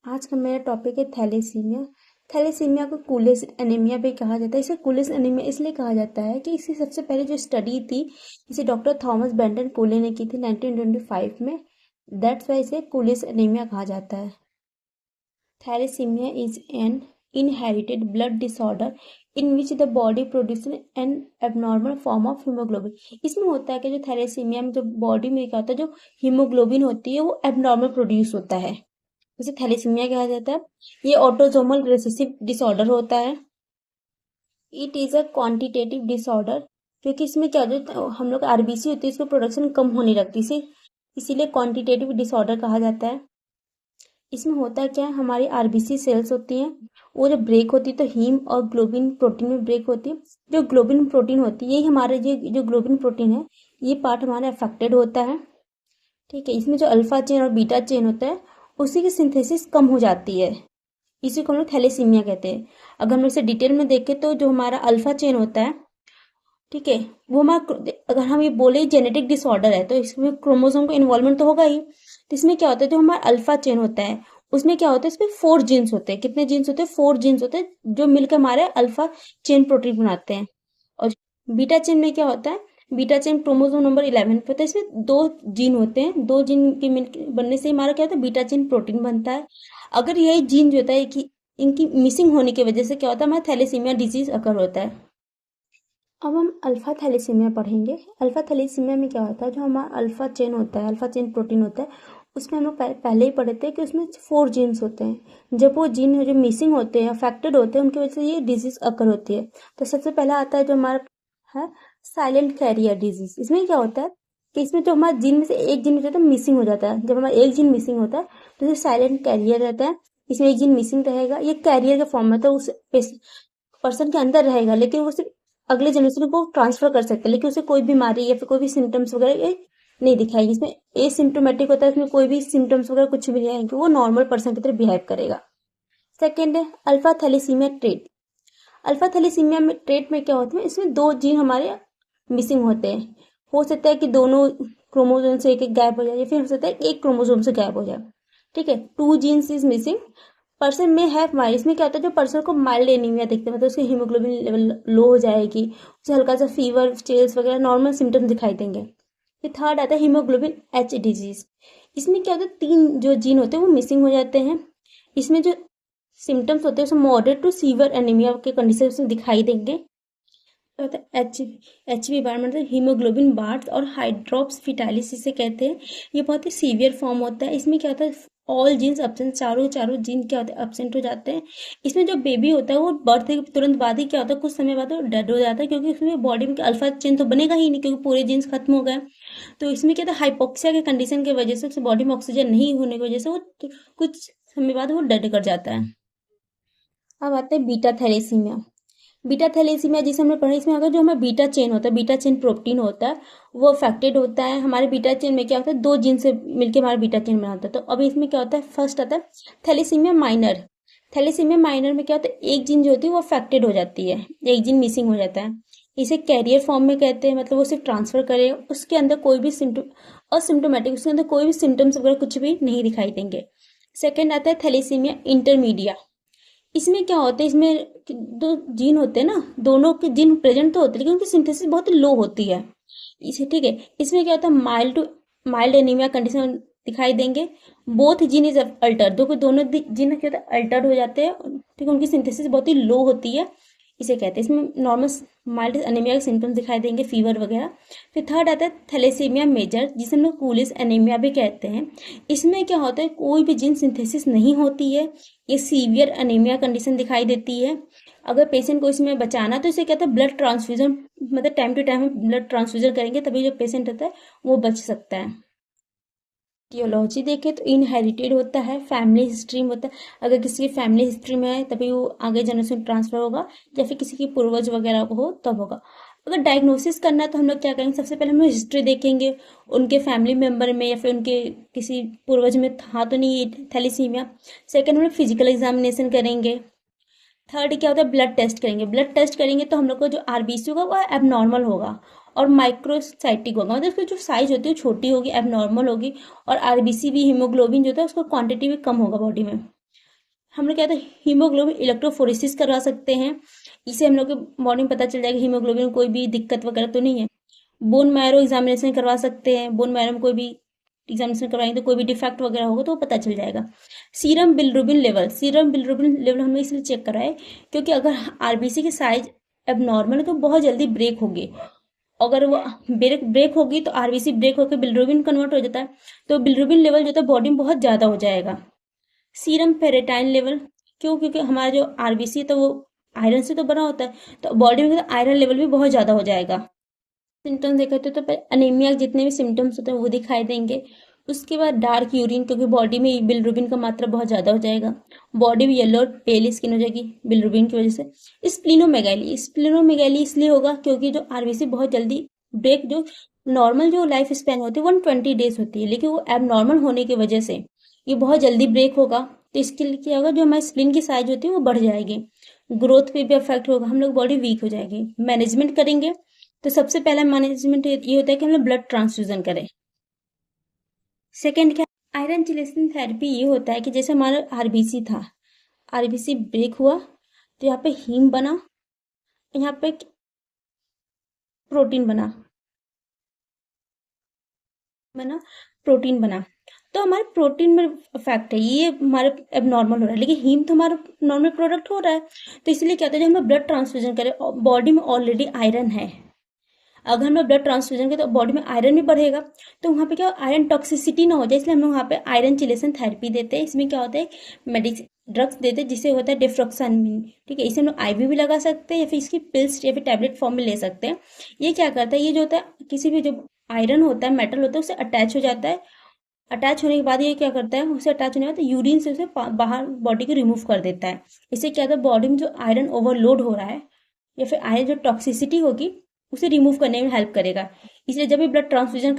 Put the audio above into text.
आज का मेरा टॉपिक है थैलेसीमिया। थैलेसीमिया को कूलेस एनीमिया भी कहा जाता है। इसे कूलेस एनीमिया इसलिए कहा जाता है कि इसकी सबसे पहले जो स्टडी थी इसे डॉक्टर थॉमस बेंटन कूले ने की थी 1925 में। दैट्स वाई इसे कूलेस एनीमिया कहा जाता है। Thalassaemia is an inherited blood disorder in which the body produce an abnormal form of haemoglobin. इसमें होता है कि जो थैलेसीमिया में जो बॉडी में क्या होता है, जो हीमोग्लोबिन होती है वो एबनॉर्मल प्रोड्यूस होता है, उसे थैलेसीमिया कहा जाता है। ये ऑटोसोमल रिसेसिव डिसऑर्डर होता है। It is a quantitative disorder, क्योंकि इसमें क्या होता है, हम लोग आरबीसी होती है, इसको प्रोडक्शन कम होने लगती है, इसीलिए क्वांटिटेटिव डिसऑर्डर कहा जाता है। इसमें होता क्या है, हमारी आरबीसी सेल्स होती हैं, वो जब ब्रेक होती है तो हीम और ग्लोबिन प्रोटीन में ब्रेक होती है। जो ग्लोबिन प्रोटीन होती है यही हमारे जो ग्लोबिन प्रोटीन है ये पार्ट हमारा अफेक्टेड होता है। ठीक है, इसमें जो अल्फा चेन और बीटा चेन होता है उसी की सिंथेसिस कम हो जाती है, इसी को हम लोग थैलेसीमिया कहते हैं। अगर हम इसे डिटेल में देखें तो जो हमारा अल्फा चेन होता है, ठीक है, वो हमारा, अगर हम ये बोले जेनेटिक डिसऑर्डर है तो इसमें क्रोमोसोम का इन्वॉल्वमेंट तो होगा ही। तो इसमें क्या होता है, जो हमारा अल्फा चेन होता है उसमें क्या होता है, इसमें 4 जीन्स होते हैं। कितने जीन्स होते हैं? 4 जीन्स होते हैं जो मिलकर हमारे अल्फा चेन प्रोटीन बनाते हैं। और बीटा चेन में क्या होता है, बीटा चेन क्रोमोसोम नंबर 11 पे होता है, इसमें 2 जीन होते हैं, 2 जीन के बनने से हमारा क्या होता है, बीटा चेन प्रोटीन बनता है। अगर यही जीन जो होता है कि इनकी मिसिंग होने की वजह से क्या होता है, हमारा थैलेसीमिया डिजीज अकर होता है। अब हम अल्फा थैलेसीमिया पढ़ेंगे। अल्फा थैलेसीमिया में क्या होता है, जो हमारा अल्फा चेन होता है, अल्फा चेन प्रोटीन होता है, उसमें हम लोग पहले ही पढ़े थे कि उसमें 4 जीन्स होते हैं। जब वो जीन जो मिसिंग होते हैं, अफेक्टेड होते हैं, उनकी वजह से ये डिजीज अकर होती है। तो सबसे पहला आता है जो हमारा है साइलेंट कैरियर डिजीज। इसमें क्या होता है कि इसमें जो हमारा जीन में से एक जीन होता है मिसिंग हो जाता है। जब हमारा एक जीन मिसिंग होता है तो इसे साइलेंट कैरियर रहता है। इसमें एक जीन मिसिंग रहेगा, ये कैरियर के फॉर्म में, तो उस पर्सन के अंदर रहेगा, लेकिन वो सिर्फ अगले जनरेशन को ट्रांसफर कर सकते हैं, लेकिन उसे कोई बीमारी या फिर कोई भी सिम्टम्स वगैरह ये नहीं दिखाएगी। इसमें एसिम्टोमेटिक होता है, इसमें कोई भी सिम्टम्स वगैरह कुछ भी नहीं आएंगे, वो नॉर्मल पर्सन की तरह बिहेव करेगा। सेकेंड है alpha thalassaemia trait. Alpha thalassaemia में ट्रेट में क्या होता है, इसमें 2 जीन हमारे मिसिंग होते हैं। हो सकता है कि दोनों क्रोमोसोम से एक एक गायब हो जाए, या फिर हो सकता है एक क्रोमोसोम से गायब हो जाए। ठीक है, 2 जीन्स इज मिसिंग, पर्सन में है माइल्ड। इसमें क्या होता है, जो पर्सन को माइल्ड एनीमिया दिखते हैं, मतलब उसकी हीमोग्लोबिन लेवल लो हो जाएगी, उसे हल्का सा फीवर, चिल्स वगैरह नॉर्मल सिम्टम्स दिखाई देंगे। फिर थर्ड आता है हीमोग्लोबिन एच डिजीज। इसमें क्या होता है, 3 जो जीन होते हैं वो मिसिंग हो जाते हैं। इसमें जो सिम्टम्स होते हैं उसमें मॉडरेट टू सीवियर एनीमिया के कंडीशन उसमें दिखाई देंगे। एच बी बार मतलब हीमोग्लोबिन बार्स और हाइड्रोप्स फिटालिस इसे कहते हैं। ये बहुत ही सीवियर फॉर्म होता है। इसमें क्या होता है, ऑल जीन्स एब्सेंट, चारों जीन क्या होते हैं, एब्सेंट हो जाते हैं। इसमें जो बेबी होता है वो बर्थ के तुरंत बाद ही क्या होता है, कुछ समय बाद वो डेड हो जाता है, क्योंकि उसमें बॉडी में अल्फा चेन तो बनेगा ही नहीं, क्योंकि पूरे जीन्स खत्म हो गए। तो इसमें क्या होता है, हाइपोक्सिया के कंडीशन की वजह से, बॉडी में ऑक्सीजन नहीं होने की वजह से वो कुछ समय बाद वो डेड कर जाता है। अब आते हैं बीटा थैलेसीमिया। बीटा थैलेसीमिया जिसे हमने पढ़ा, इसमें अगर जो हमारा बीटा चेन होता है, बीटा चेन प्रोटीन होता है, वो अफेक्टेड होता है। हमारे बीटा चेन में क्या होता है, 2 जीन से मिलकर हमारा बीटा चेन बनाता है। तो अभी इसमें क्या होता है, फर्स्ट आता है थैलेसीमिया माइनर। थैलेसीमिया माइनर में क्या होता है, एक जीन जो होती है वो अफेक्टेड हो जाती है, एक जीन मिसिंग हो जाता है। इसे कैरियर फॉर्म में कहते हैं, मतलब वो सिर्फ ट्रांसफर करे, उसके अंदर कोई भी सिम्टम असिम्टोमेटिक, उसके अंदर कोई भी सिम्टम्स वगैरह कुछ भी नहीं दिखाई देंगे। सेकेंड आता है थैलेसीमिया इंटरमीडिया। इसमें क्या होता है, इसमें 2 जीन होते हैं ना, दोनों के जीन प्रेजेंट तो होते हैं लेकिन उनकी सिंथेसिस बहुत लो होती है इसे। ठीक है, इसमें क्या होता है, माइल्ड एनीमिया कंडीशन दिखाई देंगे। बोथ जीन इज अल्टर, दोनों जीन क्या होता है, अल्टर्ड हो जाते हैं। ठीक है, उनकी सिंथेसिस बहुत ही लो होती है, इसे कहते हैं। इसमें नॉर्मल माइल्ड एनीमिया के सिम्टम्स दिखाई देंगे, फीवर वगैरह। फिर थर्ड आता है थैलेसीमिया मेजर, जिसे हम लोग कूलिस एनीमिया भी कहते हैं। इसमें क्या होता है, कोई भी जीन सिंथेसिस नहीं होती है, ये सीवियर एनीमिया कंडीशन दिखाई देती है। अगर पेशेंट को इसमें बचाना तो इसे कहते हैं ब्लड ट्रांसफ्यूजन, मतलब time to time blood transfusion करेंगे तभी जो पेशेंट होता है वो बच सकता है। टियोलॉजी देखें तो इनहेरिटेड होता है, फैमिली हिस्ट्री में होता है। अगर किसी की फैमिली हिस्ट्री में है तभी वो आगे जनरेशन ट्रांसफर होगा, या फिर किसी की पूर्वज वगैरह को हो तब होगा। अगर डायग्नोसिस करना है तो हम लोग क्या करेंगे, सबसे पहले हम लोग हिस्ट्री देखेंगे, उनके फैमिली मेम्बर में या फिर उनके किसी पूर्वज में था तो नहीं थैलेसीमिया। सेकेंड हम लोग फिजिकल एग्जामिनेशन करेंगे। थर्ड क्या होता है, ब्लड टेस्ट करेंगे। ब्लड टेस्ट करेंगे तो हम लोग को जो आरबीसी होगा वो एबनॉर्मल होगा और माइक्रोसाइटिक होगा, मतलब उसकी जो साइज होती है छोटी होगी, एबनॉर्मल होगी। और आरबीसी भी, हीमोग्लोबिन जो होता है उसका क्वांटिटी भी कम होगा बॉडी में। हम लोग क्या होता है हीमोग्लोबिन इलेक्ट्रोफोरेसिस करवा सकते हैं। इससे हम लोग के बॉडी में पता चल जाएगा हीमोग्लोबिन कोई भी दिक्कत वगैरह तो नहीं है। बोन मैरो एग्जामिनेशन करवा सकते हैं, बोन मैरो में कोई भी एग्जामिनेशन करवाएंगे तो कोई भी डिफेक्ट वगैरह होगा तो वो पता चल जाएगा। Serum bilirubin level, serum bilirubin level हमने इसलिए चेक कराए क्योंकि अगर आरबीसी की साइज अब नॉर्मल है तो बहुत जल्दी ब्रेक होगी। अगर वो ब्रेक होगी तो आरबीसी ब्रेक होकर बिलिरुबिन कन्वर्ट हो जाता है, तो बिलिरुबिन लेवल जो होता है बॉडी में बहुत ज़्यादा हो जाएगा। सीरम फेरेटाइन लेवल, क्यों? क्योंकि हमारा जो आरबीसी है तो वो आयरन से तो बना होता है, तो बॉडी में आयरन लेवल भी बहुत ज़्यादा हो जाएगा। सिम्टम्स देखे तो अनीमिया जितने भी सिम्टम्स होते हैं वो दिखाई देंगे। उसके बाद डार्क यूरिन, क्योंकि बॉडी में बिलिरुबिन का मात्रा बहुत ज़्यादा हो जाएगा। बॉडी में येलो और पेल स्किन हो जाएगी बिलिरुबिन की वजह से। स्प्लीनोमेगैली, स्प्लीनोमेगैली इसलिए होगा क्योंकि जो आरबीसी बहुत जल्दी ब्रेक, जो नॉर्मल जो लाइफ स्पैन होती है 120 डेज होती है, लेकिन वो एबनॉर्मल होने की वजह से ये बहुत जल्दी ब्रेक होगा। तो इसके लिए क्या होगा, जो हमारी स्प्लीन की साइज होती है वो बढ़ जाएगी, ग्रोथ पे भी अफेक्ट होगा, हम लोग बॉडी वीक हो जाएगी। मैनेजमेंट करेंगे तो सबसे पहला मैनेजमेंट ये होता है कि हम लोग ब्लड ट्रांसफ्यूजन करें। सेकेंड क्या, आयरन चिलेशन थेरेपी ये होता है कि जैसे हमारा आरबीसी था, आरबीसी ब्रेक हुआ तो यहाँ पे हीम बना, यहाँ पे प्रोटीन बना प्रोटीन बना, तो हमारे प्रोटीन में इफेक्ट है, ये हमारे अब नॉर्मल हो रहा है, लेकिन हीम तो हमारा नॉर्मल प्रोडक्ट हो रहा है। तो इसलिए क्या होता है, जब हम ब्लड ट्रांसफ्यूजन करें, बॉडी में ऑलरेडी आयरन है, अगर हम ब्लड ट्रांसफ्यूजन करें तो बॉडी में आयरन भी बढ़ेगा, तो वहाँ पे क्या आयरन टॉक्सिसिटी ना हो जाए, इसलिए हम लोग वहाँ पे आयरन चिलेशन थेरेपी देते हैं। इसमें क्या होता है, मेडिसिन ड्रग्स देते हैं जिससे होता है डिफ्रॉक्सामिन, ठीक है। इसे हम लोग आईवी भी लगा सकते हैं या फिर इसकी पिल्स या फिर टैबलेट फॉर्म में ले सकते हैं। ये क्या करता है, ये जो होता है किसी भी जो आयरन होता है, मेटल होता है, उससे अटैच हो जाता है। अटैच होने के बाद ये क्या करता है, उसे अटैच होने के बाद यूरिन से उसे बाहर बॉडी को रिमूव कर देता है। इससे क्या होता है, बॉडी में जो आयरन ओवरलोड हो रहा है या फिर आयरन जो टॉक्सिसिटी होगी उसे रिमूव करने में हेल्प करेगा। इसलिए जब भी ब्लड ट्रांसफ्यूजन